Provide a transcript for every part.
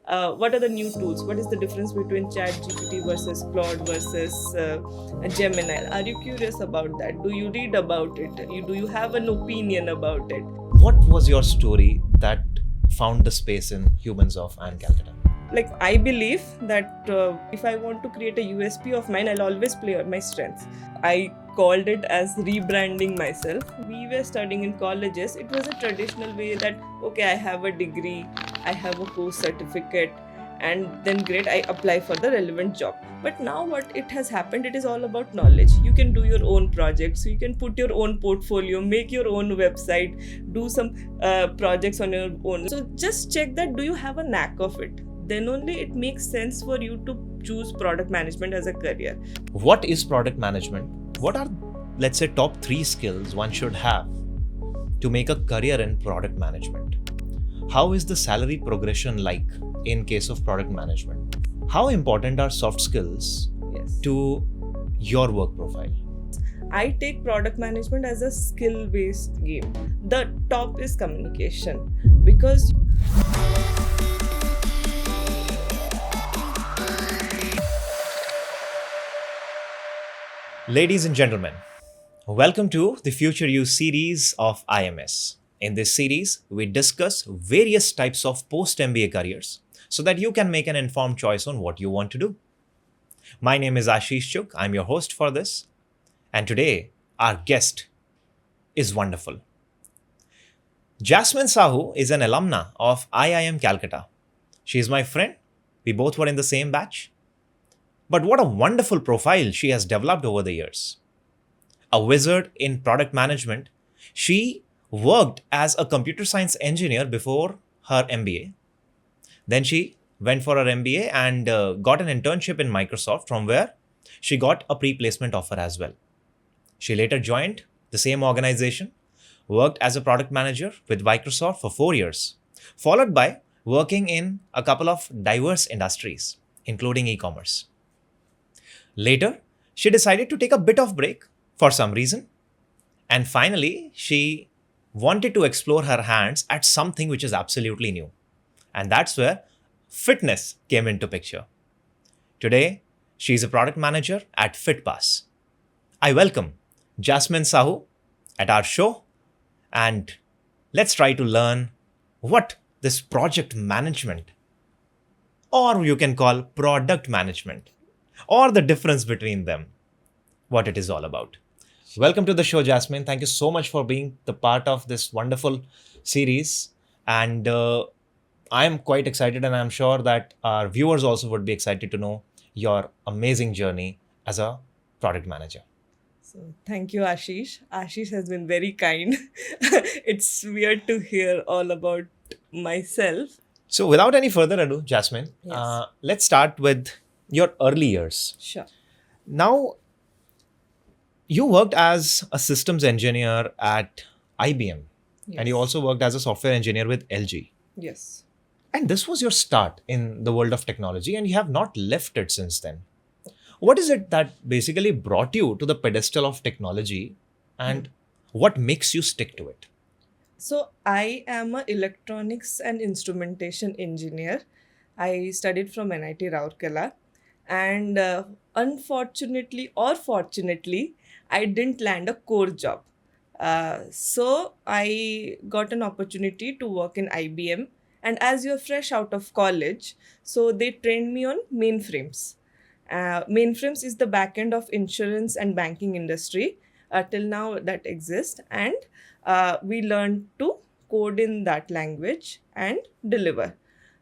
what are the new tools? What is the difference between ChatGPT versus Claude versus Gemini? Are you curious about that? Do you read about it? Do you have an opinion about it? What was your story that found the space in Humans of IIM Calcutta? Like, I believe that if I want to create a USP of mine, I'll always play on my strengths. I called it as rebranding myself. We were studying in colleges. It was a traditional way that, okay, I have a degree, I have a course certificate, and then great, I apply for the relevant job. But now what it has happened, it is all about knowledge. You can do your own projects, you can put your own portfolio, make your own website, do some projects on your own. So just check that, do you have a knack of it? Then only it makes sense for you to choose product management as a career. What is product management? What are, let's say, top 3 skills one should have to make a career in product management? How is the salary progression like in case of product management? How important are soft skills to your work profile? I take product management as a skill-based game. The top is communication, because Ladies and gentlemen, welcome to the Future You series of IMS. In this series, we discuss various types of post-MBA careers so that you can make an informed choice on what you want to do. My name is Ashish Chuk. I'm your host for this. And today, our guest is wonderful. Jasmine Sahoo is an alumna of IIM Calcutta. She is my friend. We both were in the same batch. But what a wonderful profile she has developed over the years. A wizard in product management, she worked as a computer science engineer before her MBA. Then she went for her MBA and got an internship in Microsoft, from where she got a pre-placement offer as well. She later joined the same organization, worked as a product manager with Microsoft for 4 years, followed by working in a couple of diverse industries, including e-commerce. Later, she decided to take a bit of break for some reason. And finally, she wanted to explore her hands at something which is absolutely new. And that's where fitness came into picture. Today, she is a product manager at FitPass. I welcome Jasmine Sahoo at our show. And let's try to learn what this project management, or you can call product management, or the difference between them, what it is all about. Welcome to the show, Jasmine. Thank you so much for being the part of this wonderful series. And I am quite excited, and I'm sure that our viewers also would be excited to know your amazing journey as a product manager. So thank you, Ashish. Ashish has been very kind. It's weird to hear all about myself. So without any further ado, Jasmine, let's start with your early years. Sure. Now, you worked as a systems engineer at IBM, and you also worked as a software engineer with LG. Yes. And this was your start in the world of technology, and you have not left it since then. What is it that basically brought you to the pedestal of technology, and what makes you stick to it? So I am an electronics and instrumentation engineer. I studied from NIT Rourkela, and unfortunately or fortunately, I didn't land a core job. So I got an opportunity to work in IBM, and as you're fresh out of college, so they trained me on mainframes. Mainframes is the backend of insurance and banking industry. Till now that exists, and we learned to code in that language and deliver.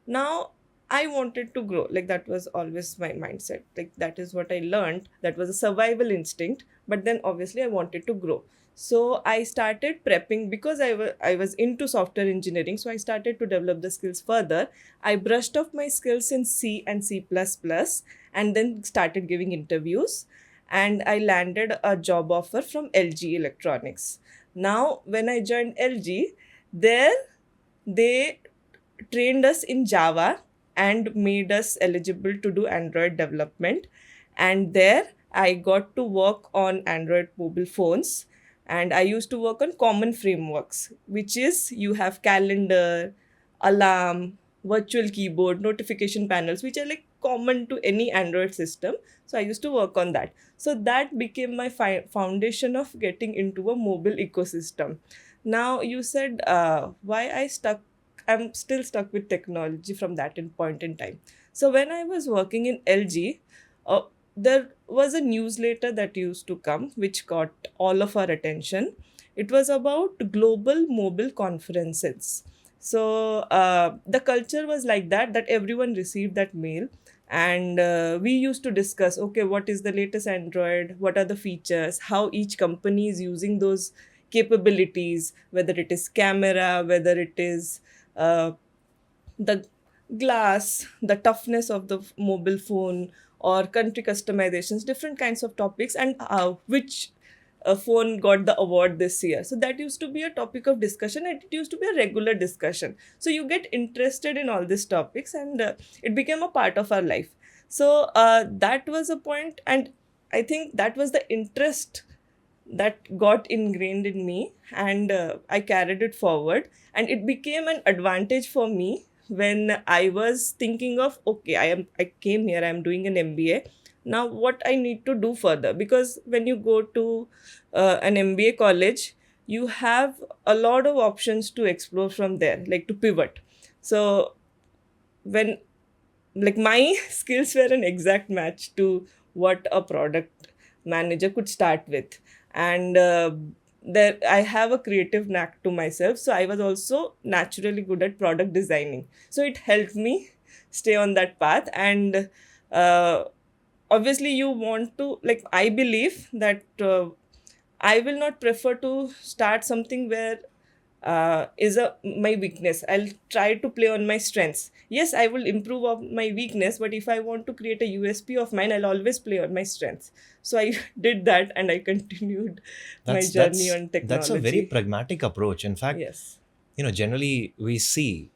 Now I wanted to grow. Like, that was always my mindset. Like, that is what I learned. That was a survival instinct. But then obviously I wanted to grow. So I started prepping, because I was into software engineering. So I started to develop the skills further. I brushed off my skills in C and C++, and then started giving interviews. And I landed a job offer from LG Electronics. Now, when I joined LG, there they trained us in Java and made us eligible to do Android development. And there I got to work on Android mobile phones. And I used to work on common frameworks, which is you have calendar, alarm, virtual keyboard, notification panels, which are like common to any Android system. So I used to work on that. So that became my foundation of getting into a mobile ecosystem. Now you said why I'm still stuck with technology from that point in time. So when I was working in LG, uh, there was a newsletter that used to come which got all of our attention. It was about global mobile conferences. So the culture was like that everyone received that mail, and we used to discuss, okay, what is the latest Android, what are the features, how each company is using those capabilities, whether it is camera, whether it is the glass, the toughness of the mobile phone, or country customizations, different kinds of topics, and which phone got the award this year. So that used to be a topic of discussion, and it used to be a regular discussion. So you get interested in all these topics, and it became a part of our life. So that was a point, and I think that was the interest that got ingrained in me, and I carried it forward, and it became an advantage for me when I was thinking of, okay, I came here, I'm doing an MBA. Now what I need to do further, because when you go to an MBA college, you have a lot of options to explore from there, like to pivot. So when, like, my skills were an exact match to what a product manager could start with, and there I have a creative knack to myself, so I was also naturally good at product designing, so it helped me stay on that path. And uh, obviously you want to, like, I believe that I will not prefer to start something where is a my weakness. I'll try to play on my strengths. Yes, I will improve on my weakness, but if I want to create a USP of mine, I'll always play on my strengths. So I did that, and I continued my That's journey that's on that's a very technology. pragmatic approach. In fact, Yes. generally we see,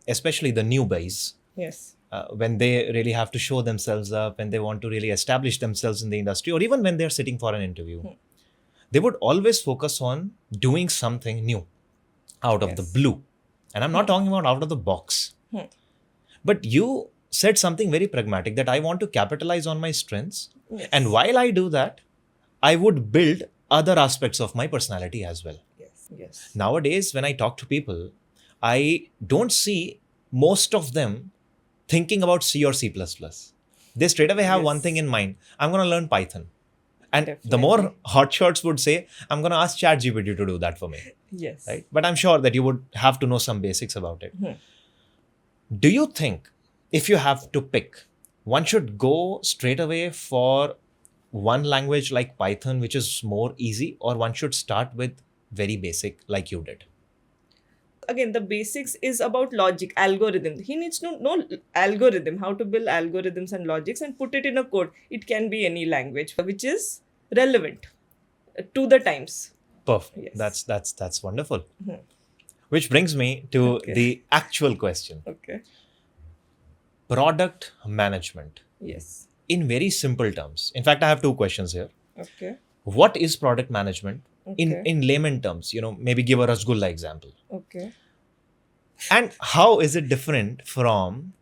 especially the newbies, Yes. when they really have to show themselves up, when they want to really establish themselves in the industry, or even when they're sitting for an interview, they would always focus on doing something new out of the Yes. blue. And I'm not talking about out of the box. But you said something very pragmatic, that I want to capitalize on my strengths. Yes. And while I do that, I would build other aspects of my personality as well. Yes. Yes. Nowadays, when I talk to people, I don't see most of them thinking about C or C++. They straight away have one thing Yes. in mind: I'm going to learn Python. And the Definitely. more hotshots would say, I'm going to ask ChatGPT to do that for me. Yes. Right? But I'm sure that you would have to know some basics about it. Do you think, if you have to pick, one should go straight away for one language like Python, which is more easy, or one should start with very basic like you did? Again, the basics is about logic, algorithm. He needs to know algorithm, how to build algorithms and logics, and put it in a code. It can be any language which is relevant to the times. Perfect. Yes. That's wonderful. Which brings me to Okay. the actual question. Okay. Product management. Yes. In very simple terms. In fact, I have two questions here. Okay. What is product management Okay. in layman terms? Maybe give a Rasgulla example. Okay. And how is it different from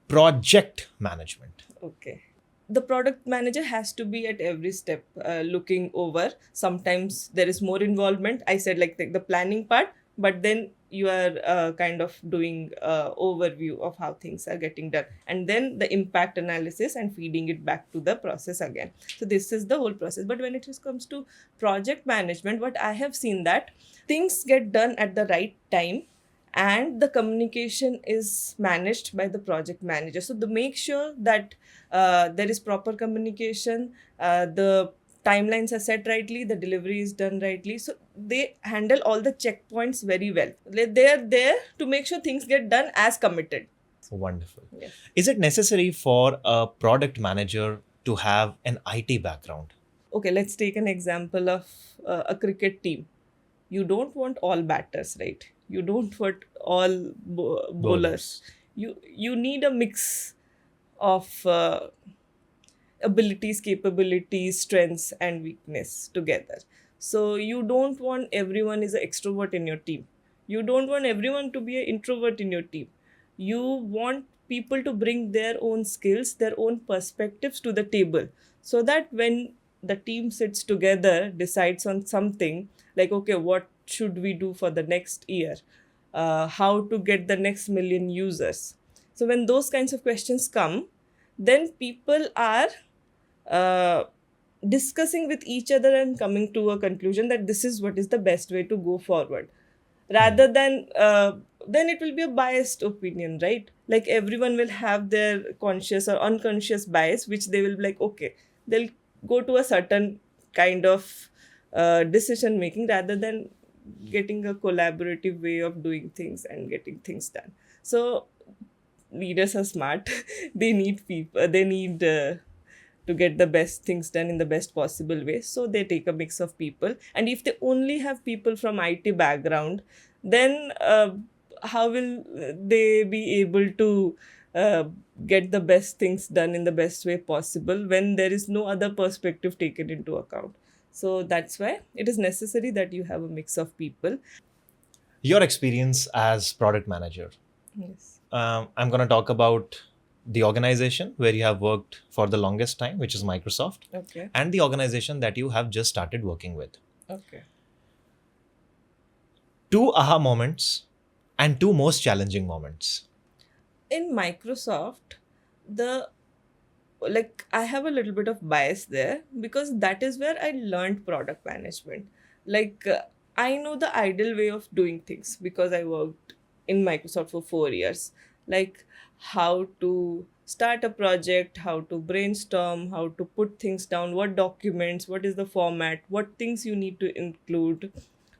project management? Okay. The product manager has to be at every step looking over. Sometimes there is more involvement. I said, like, the planning part, but then you are kind of doing overview of how things are getting done, and then the impact analysis and feeding it back to the process again. So this is the whole process. But when it comes to project management, what I have seen, that things get done at the right time, and the communication is managed by the project manager. So to make sure that there is proper communication, the timelines are set rightly, the delivery is done rightly. So they handle all the checkpoints very well. They are there to make sure things get done as committed. Wonderful. Yes. Is it necessary for a product manager to have an IT background? Okay, let's take an example of a cricket team. You don't want all batters, right? You don't want all bowlers. You need a mix of abilities, capabilities, strengths, and weakness together. So you don't want everyone is an extrovert in your team. You don't want everyone to be an introvert in your team. You want people to bring their own skills, their own perspectives to the table, so that when the team sits together, decides on something, like, okay, what should we do for the next year, how to get the next million users. So when those kinds of questions come, then people are uh, discussing with each other and coming to a conclusion that this is what is the best way to go forward, rather than then it will be a biased opinion, right? Like everyone will have their conscious or unconscious bias, which they will be like, okay, they'll go to a certain kind of decision making, rather than getting a collaborative way of doing things and getting things done. So leaders are smart. They need people, they need to get the best things done in the best possible way, so they take a mix of people. And if they only have people from IT background, then how will they be able to uh, get the best things done in the best way possible when there is no other perspective taken into account? So that's why it is necessary that you have a mix of people. Your experience as product manager. Yes. I'm going to talk about the organization where you have worked for the longest time, which is Microsoft, Okay. and the organization that you have just started working with. Okay. Two aha moments and two most challenging moments. In Microsoft, the like I have a little bit of bias there, because that is where I learned product management. Like I know the ideal way of doing things because I worked in Microsoft for 4 years. Like how to start a project, how to brainstorm, how to put things down, what documents, what is the format, what things you need to include,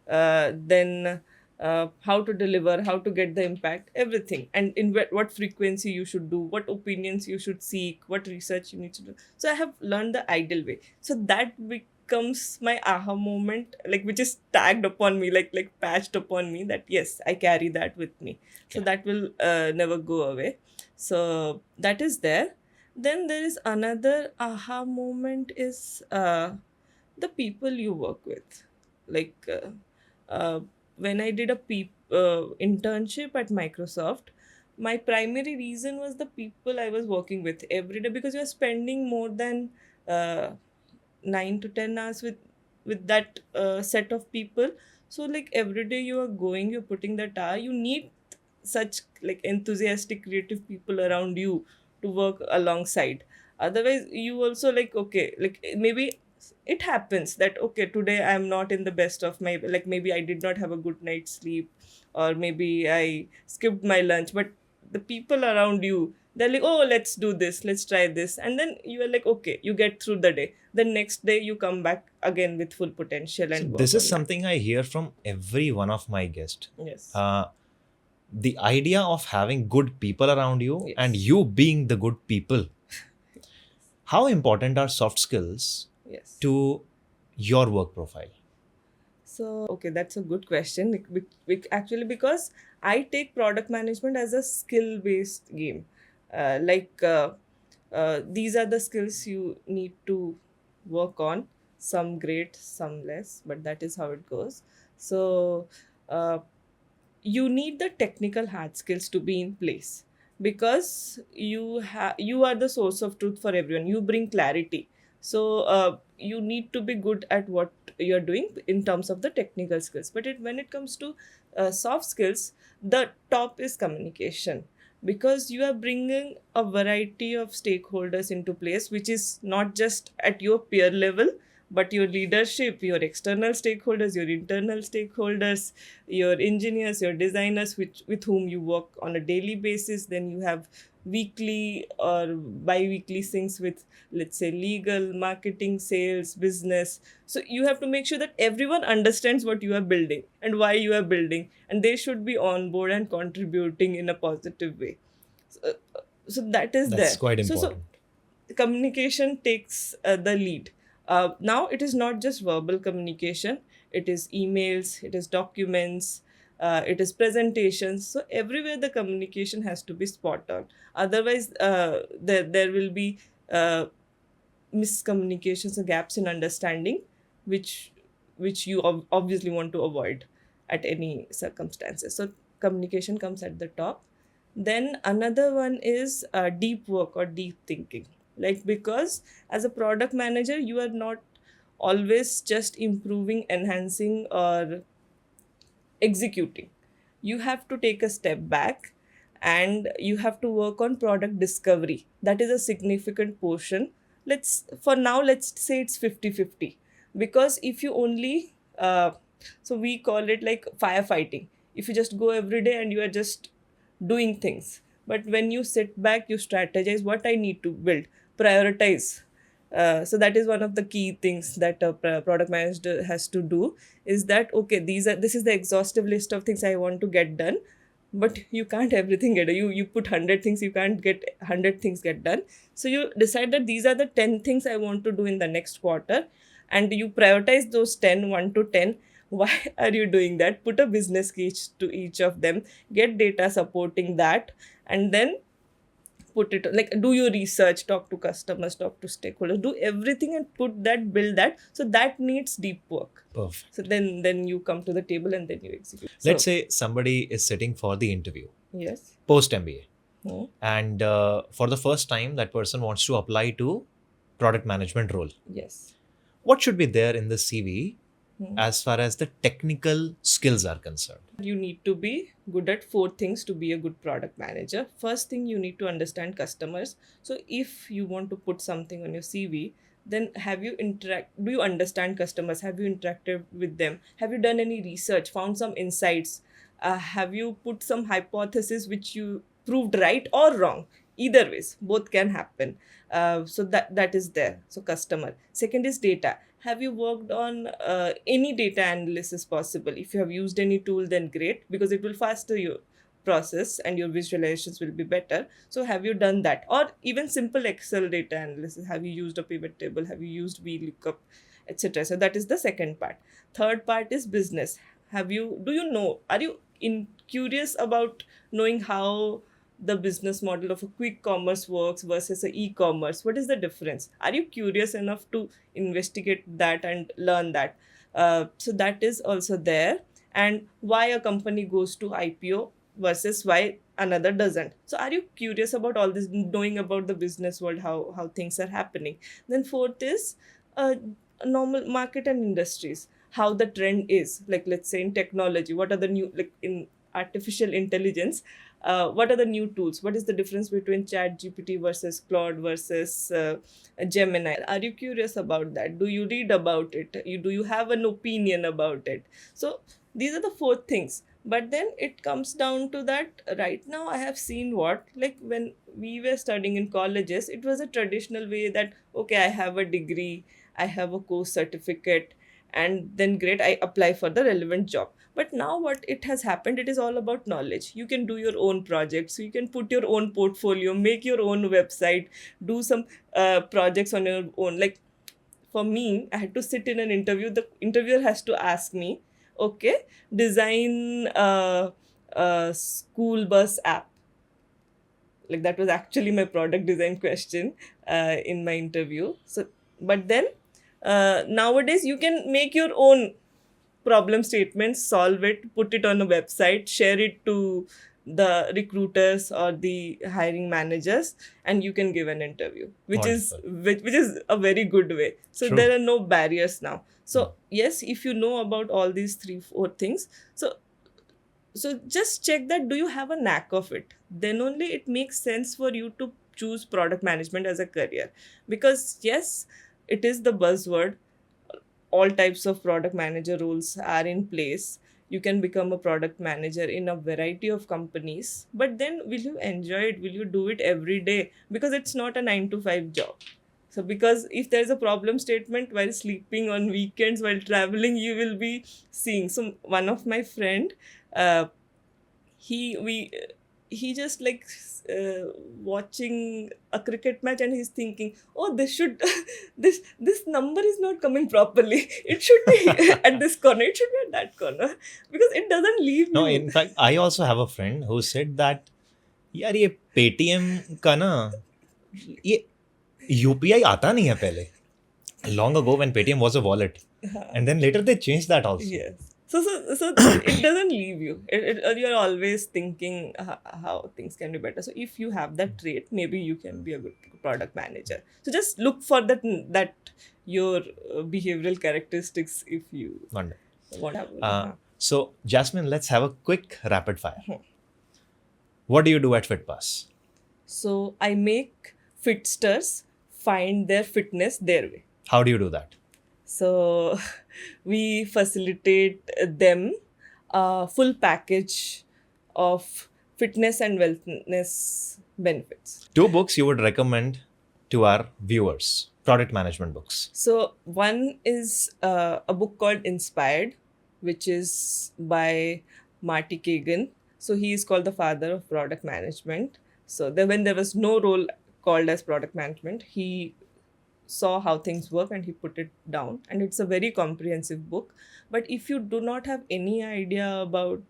then how to deliver, how to get the impact, everything, and in what frequency you should do, what opinions you should seek, what research you need to do. So I have learned the ideal way. So that becomes my aha moment, like which is tagged upon me, like patched upon me, that yes, I carry that with me. So Okay. that will never go away. So that is there. Then there is another aha moment is the people you work with. Like when I did a internship at Microsoft, my primary reason was the people I was working with every day, because you're spending more than uh, 9 to 10 hours with that set of people. So like every day you are going, you're putting that hour. You need such like enthusiastic, creative people around you to work alongside. Otherwise, you also like, okay, like maybe it happens that okay, today I'm not in the best of my, like maybe I did not have a good night's sleep, or maybe I skipped my lunch, but the people around you, they're like, oh, let's do this, let's try this, and then you are like, okay, you get through the day. The next day you come back again with full potential So and this work is on that. something I hear from every one of my guests. Yes. The idea of having good people around you and Yes. you being the good people. How important are soft skills Yes. to your work profile? So, okay, that's a good question. Actually, because I take product management as a skill based game. These are the skills you need to work on. Some great, some less, but that is how it goes. So, uh, you need the technical hard skills to be in place, because you are the source of truth for everyone. You bring clarity. So you need to be good at what you're doing in terms of the technical skills. But when it comes to soft skills, the top is communication, because you are bringing a variety of stakeholders into place, which is not just at your peer level, but your leadership, your external stakeholders, your internal stakeholders, your engineers, your designers, with whom you work on a daily basis. Then you have weekly or bi-weekly things with, let's say, legal, marketing, sales, business. So you have to make sure that everyone understands what you are building and why you are building, and they should be on board and contributing in a positive way. So that is That's there. quite So important. communication takes the lead. Now it is not just verbal communication, it is emails, it is documents, it is presentations. So everywhere the communication has to be spot on. Otherwise, there will be miscommunications or gaps in understanding, which you obviously want to avoid at any circumstances. So communication comes at the top. Then another one is deep work or deep thinking. Like, because as a product manager, you are not always just improving, enhancing, or executing. You have to take a step back and you have to work on product discovery. That is a significant portion. Let's say it's 50-50. Because if you only so we call it like firefighting. If you just go every day and you are just doing things, but when you sit back, you strategize what I need to build, prioritize. So that is one of the key things that a product manager has to do, is that okay, this is the exhaustive list of things I want to get done, but you can't everything get done. You put 100 things, you can't get 100 things get done. So you decide that these are the 10 things I want to do in the next quarter, and you prioritize those 10, 1 to 10. Why are you doing that? Put a business case to each of them, get data supporting that, and then put it, like, do your research, talk to customers, talk to stakeholders, do everything and build that. So that needs deep work. Perfect. So then you come to the table and then you execute. Let's say somebody is sitting for the interview Yes. post MBA, Hmm. and for the first time that person wants to apply to product management role. Yes. What should be there in the CV Hmm. as far as the technical skills are concerned? You need to be good at 4 things to be a good product manager. First thing, you need to understand customers. So if you want to put something on your CV, then do you understand customers? Have you interacted with them? Have you done any research, found some insights? Have you put some hypothesis which you proved right or wrong? Either ways, both can happen. So that is there. So customer. Second is data. Have you worked on any data analysis possible? If you have used any tool, then great, because it will faster your process and your visualizations will be better. So have you done that? Or even simple Excel data analysis. Have you used a pivot table? Have you used VLOOKUP, etc.? So that is the second part. Third part is business. Are you curious about knowing how the business model of a quick commerce works versus a e-commerce? What is the difference? Are you curious enough to investigate that and learn that? So that is also there. And why a company goes to IPO versus why another doesn't. So are you curious about all this, knowing about the business world, how things are happening? Then fourth is normal market and industries, how the trend is. Like, let's say in technology, what are the new, like in artificial intelligence, what are the new tools? What is the difference between Chat GPT versus Claude versus Gemini? Are you curious about that? Do you read about it? Do you have an opinion about it? So these are the 4 things. But then it comes down to that right now I have seen like when we were studying in colleges, it was a traditional way that, okay, I have a degree, I have a course certificate, and then great, I apply for the relevant job. But now what it has happened, it is all about knowledge. You can do your own projects, you can put your own portfolio, make your own website, do some projects on your own. Like, for me, I had to sit in an interview. The interviewer has to ask me, okay, design a school bus app. Like, that was actually my product design question in my interview. So, but then nowadays you can make your own problem statements, solve it, put it on a website, share it to the recruiters or the hiring managers, and you can give an interview, which is a very good way. So True. there are no barriers now. So yes, if you know about all these 3-4 things, so just check that, do you have a knack of it? Then only it makes sense for you to choose product management as a career. Because yes, it is the buzzword. All types of product manager roles are in place. You can become a product manager in a variety of companies. But then will you enjoy it? Will you do it every day? Because it's not a 9 to 5 job. So because if there's a problem statement while sleeping on weekends, while traveling, you will be seeing. So one of my friend, uh, he just like watching a cricket match, and he's thinking, oh, this should this number is not coming properly, it should be at this corner, it should be at that corner, because it doesn't leave No, you. in fact, I also have a friend who said that, यार ये Paytm का ना ये UPI आता नहीं है पहले. Long ago when Paytm was a wallet, and then later they changed that also. Yes. So it doesn't leave you. You're always thinking how things can be better. So if you have that trait, maybe you can be a good product manager. So just look for that your behavioral characteristics if you Wonderful. want to have. So, Jasmine, let's have a quick rapid fire. What do you do at FitPass? So I make fitsters find their fitness their way. How do you do that? So we facilitate them a full package of fitness and wellness benefits. 2 books you would recommend to our viewers, product management books. So one is a book called Inspired, which is by Marty Kagan. So he is called the father of product management. So when there was no role called as product management, he saw how things work and he put it down, and it's a very comprehensive book. But if you do not have any idea about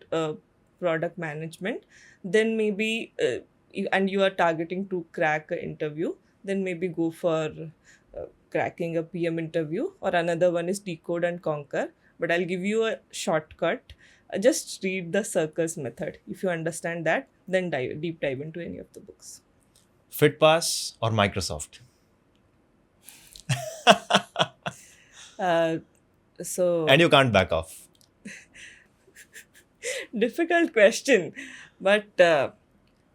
product management, then maybe and you are targeting to crack an interview, then maybe go for cracking a PM interview, or another one is Decode and Conquer. But I'll give you a shortcut. Just read the circles method. If you understand that, then deep dive into any of the books. FitPass or Microsoft? So And you can't back off. difficult question, but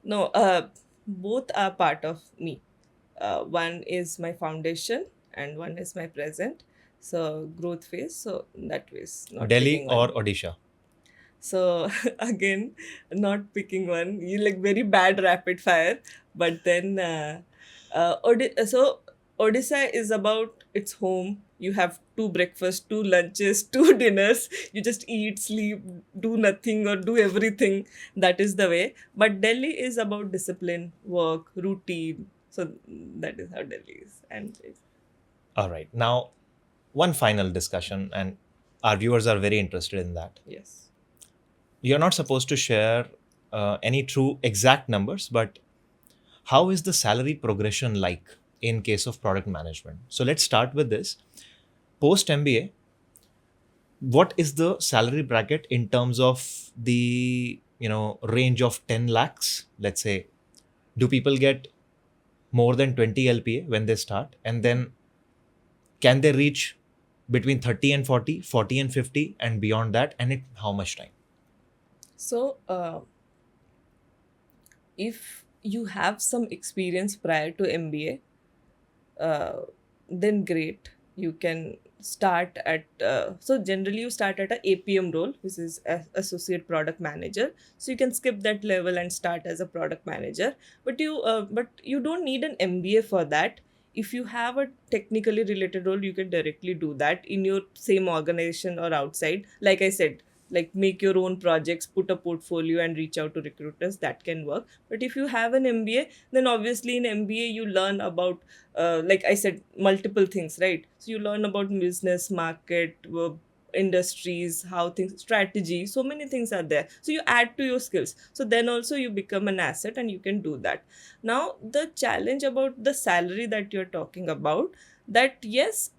no, both are part of me. One is my foundation and one is my present. So growth phase. So that way is not Delhi picking one. or Odisha? So again, not picking one. You like very bad rapid fire, but then so Odisha is about its home. You have 2 breakfasts, 2 lunches, 2 dinners. You just eat, sleep, do nothing or do everything. That is the way. But Delhi is about discipline, work, routine. So that is how Delhi is. And All right. Now, one final discussion, and our viewers are very interested in that. yes. You're not supposed to share any true exact numbers, but how is the salary progression like in case of product management? So let's start with this. Post MBA, what is the salary bracket in terms of the range of 10 lakhs? Let's say, do people get more than 20 LPA when they start, and then can they reach between 30 and 40, 40 and 50, and beyond that, and in how much time? So if you have some experience prior to MBA, then great. You can start at so generally you start at a APM role, which is associate product manager. So you can skip that level and start as a product manager. But you don't need an MBA for that. If you have a technically related role, you can directly do that in your same organization or outside. Like I said, like make your own projects, put a portfolio and reach out to recruiters. That can work. But if you have an MBA, then obviously in MBA you learn about like I said, multiple things, right? So you learn about business, market, industries, how things, strategy, so many things are there. So you add to your skills. So then also you become an asset and you can do that. Now the challenge about the salary that you're talking about, that yes,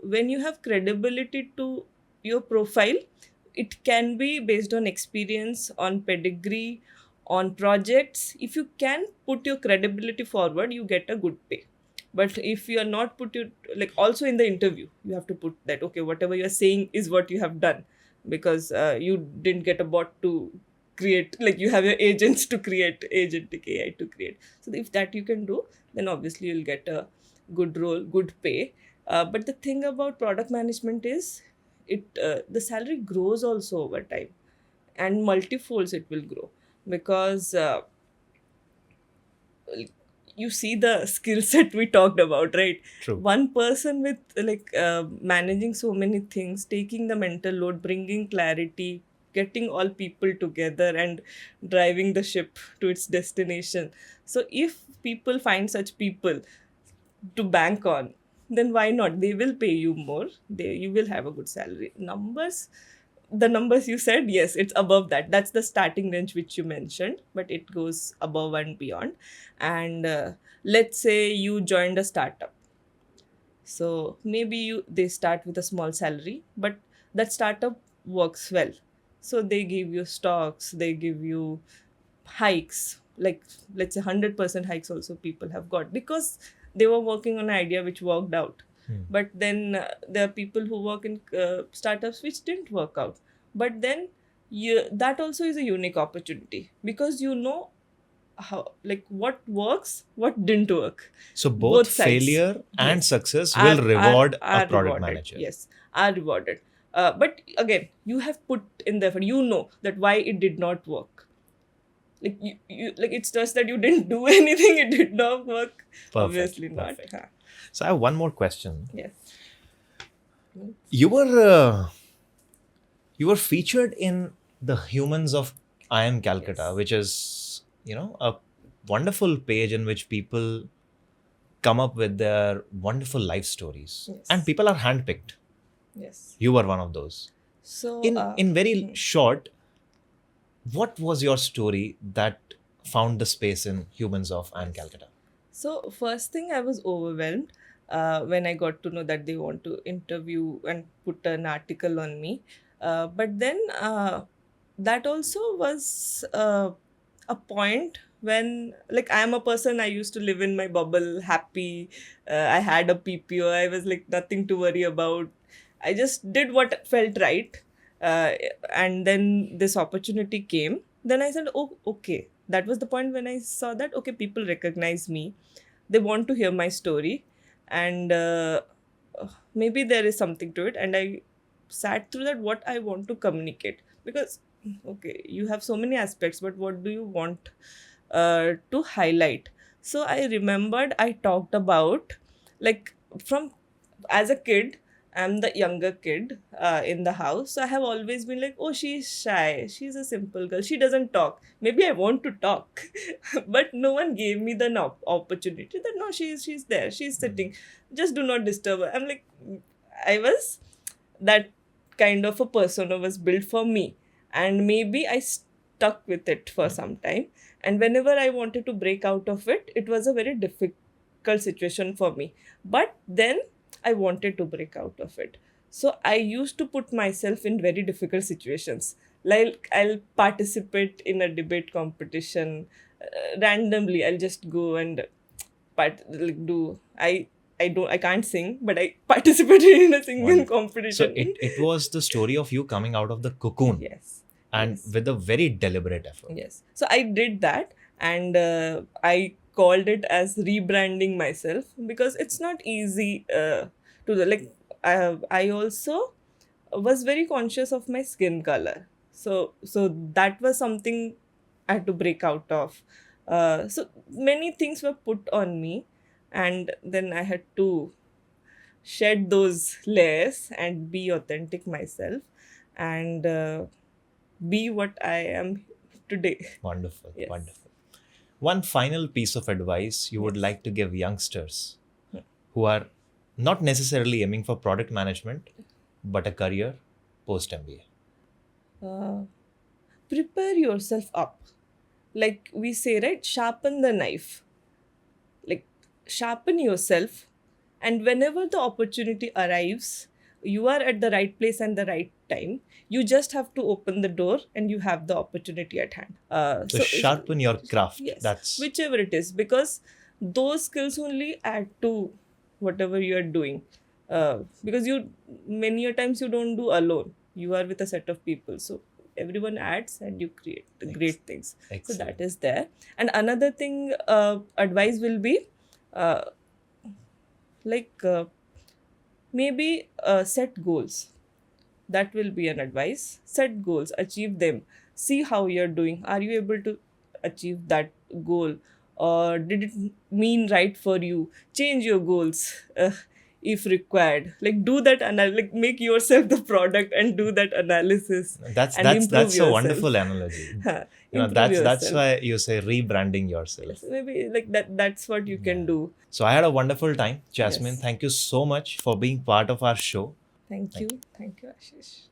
when you have credibility to your profile, it can be based on experience, on pedigree, on projects. If you can put your credibility forward, you get a good pay. But if you are not put your, like, also in the interview you have to put that okay, whatever you are saying is what you have done, because you didn't get a bot to create, like you have your agents to create, agentic AI to create. So if that you can do, then obviously you'll get a good role, good pay. But the thing about product management is it the salary grows also over time, and multifolds it will grow, because you see the skill set we talked about, right? True. One person with like managing so many things, taking the mental load, bringing clarity, getting all people together and driving the ship to its destination. So if people find such people to bank on, then why not? They will pay you more. You will have a good salary. The numbers you said, yes, it's above that. That's the starting range which you mentioned, but it goes above and beyond. And let's say you joined a startup. So maybe they start with a small salary, but that startup works well. So they give you stocks, they give you hikes, like let's say 100% hikes also people have got because they were working on an idea which worked out. But then there are people who work in startups which didn't work out. But then that also is a unique opportunity because you know how, like, what works, what didn't work. So both sides. failure and Yes. success will reward a product rewarded. manager. Yes, are rewarded. But again, you have put in the effort. You know that why it did not work. Like you like it's just that you didn't do anything. It did not work. Perfect, Obviously perfect. not. So I have one more question. Yes. You were featured in the Humans of IIM Calcutta, Yes. which is, you know, a wonderful page in which people come up with their wonderful life stories. Yes. And people are handpicked. Yes. You were one of those. So In very short, what was your story that found the space in Humans of IIM Calcutta? So first thing, I was overwhelmed when I got to know that they want to interview and put an article on me. But then that also was a point when, like, I am a person, I used to live in my bubble, happy. I had a PPO. I was like nothing to worry about. I just did what felt right. And then this opportunity came. Then I said, oh, okay. That was the point when I saw that, okay, people recognize me. They want to hear my story. And maybe there is something to it. And I sat through that, what I want to communicate. Because, okay, you have so many aspects, but what do you want to highlight? So I remembered I talked about, like, from as a kid, I'm the younger kid in the house. So I have always been like, oh, she's shy. She's a simple girl. She doesn't talk. Maybe I want to talk. But no one gave me the opportunity that, no, she's there. She's sitting. Just do not disturb her. I'm like, I was, that kind of a persona was built for me. And maybe I stuck with it for some time. And whenever I wanted to break out of it, it was a very difficult situation for me. But then I wanted to break out of it. So I used to put myself in very difficult situations. Like, I'll participate in a debate competition randomly. I'll just go and I can't sing, but I participated in a singing Wonderful. competition. So it was the story of you coming out of the cocoon. Yes. And with a very deliberate effort. Yes. So I did that, and I called it as rebranding myself because it's not easy to do. Like, I also was very conscious of my skin color. So that was something I had to break out of. So many things were put on me, and then I had to shed those layers and be authentic myself, and be what I am today. Wonderful, Yes. wonderful. One final piece of advice you would like to give youngsters who are not necessarily aiming for product management, but a career post MBA. Prepare yourself up. Like we say, right? Sharpen the knife. Like, sharpen yourself, and whenever the opportunity arrives, you are at the right place and the right time. You just have to open the door, and you have the opportunity at hand. So sharpen your craft. Yes, That's whichever it is, because those skills only add to whatever you are doing. Because many a times you don't do alone. You are with a set of people. So everyone adds, and you create great things. So excellent. that is there. And another thing, advice will be, maybe set goals. That will be an advice. Set goals, achieve them, see how you're doing. Are you able to achieve that goal, or did it mean right for you? Change your goals if required. Like, do that like, make yourself the product and do that analysis. That's and improve a yourself. wonderful analogy. Improve That's yourself. why you say rebranding yourself. So maybe like that's what you can do. So I had a wonderful time, Jasmine. Yes. Thank you so much for being part of our show. Thank you, Ashish.